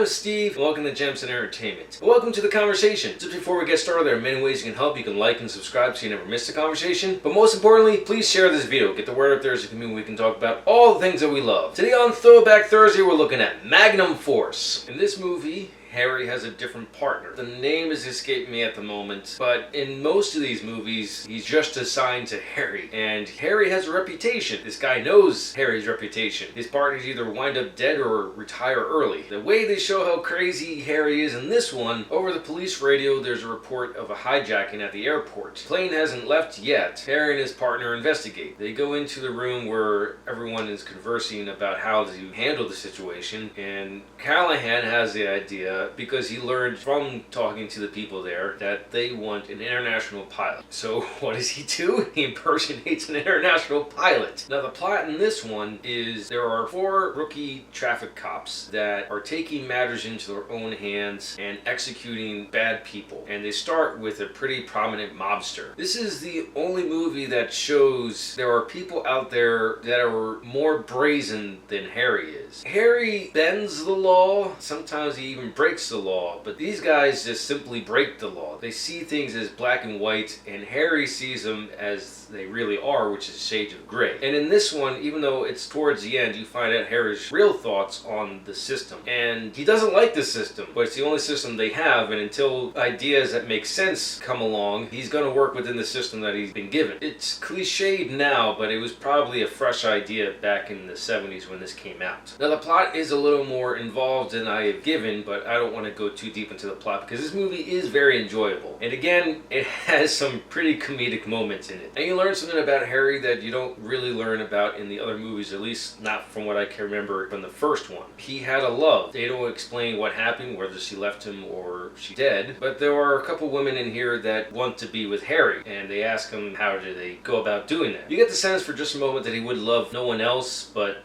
I'm Steve, and welcome to JamsinEntertainment. And welcome to the conversation. Just before we get started, there are many ways you can help. You can like and subscribe so you never miss a conversation. But most importantly, please share this video. Get the word out there so we can talk about all the things that we love. Today on Throwback Thursday, we're looking at Magnum Force. In this movie, Harry has a different partner. The name has escaped me at the moment, but in most of these movies, he's just assigned to Harry. And Harry has a reputation. This guy knows Harry's reputation. His partners either wind up dead or retire early. The way they show how crazy Harry is in this one, over the police radio, there's a report of a hijacking at the airport. The plane hasn't left yet. Harry and his partner investigate. They go into the room where everyone is conversing about how to handle the situation, and Callahan has the idea because he learned from talking to the people there that they want an international pilot. So what does he do? He impersonates an international pilot. Now the plot in this one is there are 4 rookie traffic cops that are taking matters into their own hands and executing bad people. And they start with a pretty prominent mobster. This is the only movie that shows there are people out there that are more brazen than Harry is. Harry bends the law. Sometimes he even breaks the law, but these guys just simply break the law. They see things as black and white, and Harry sees them as they really are, which is shades of gray. And in this one, even though it's towards the end, you find out Harry's real thoughts on the system. And he doesn't like the system, but it's the only system they have, and until ideas that make sense come along, he's going to work within the system that he's been given. It's cliched now, but it was probably a fresh idea back in the 70s when this came out. Now the plot is a little more involved than I have given, but I don't want to go too deep into the plot because this movie is very enjoyable. And again, it has some pretty comedic moments in it. And you learn something about Harry that you don't really learn about in the other movies, at least not from what I can remember from the first one. He had a love. They don't explain what happened, whether she left him or she's dead, but there are a couple women in here that want to be with Harry, and they ask him how do they go about doing that. You get the sense for just a moment that he would love no one else, but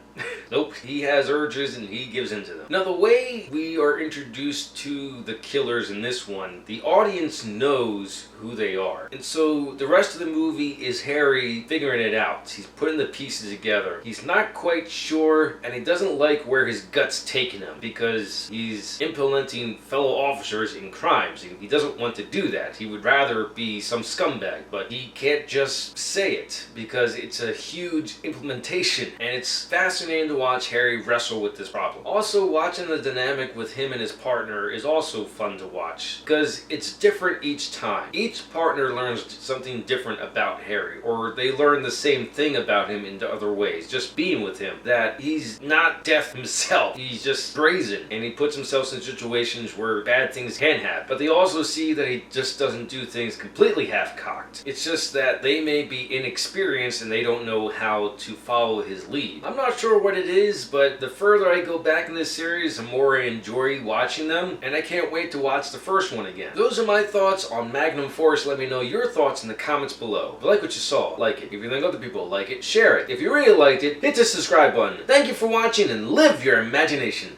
nope, he has urges and he gives into them. Now the way we are introduced to the killers in this one, the audience knows who they are. And so the rest of the movie is Harry figuring it out. He's putting the pieces together. He's not quite sure, and he doesn't like where his gut's taking him because he's implementing fellow officers in crimes. He doesn't want to do that. He would rather be some scumbag, but he can't just say it because it's a huge implementation, and it's fascinating to watch Harry wrestle with this problem. Also, watching the dynamic with him and his partner is also fun to watch because it's different each time. Each partner learns something different about Harry, or they learn the same thing about him in other ways, just being with him, that he's not death himself. He's just brazen, and he puts himself in situations where bad things can happen. But they also see that he just doesn't do things completely half-cocked. It's just that they may be inexperienced and they don't know how to follow his lead. I'm not sure what it is, but the further I go back in this series, the more I enjoy watching them, and I can't wait to watch the first one again. Those are my thoughts on Magnum Force. Let me know your thoughts in the comments below. If you like what you saw, like it. If you think other people like it, share it. If you really liked it, hit the subscribe button. Thank you for watching, and live your imagination.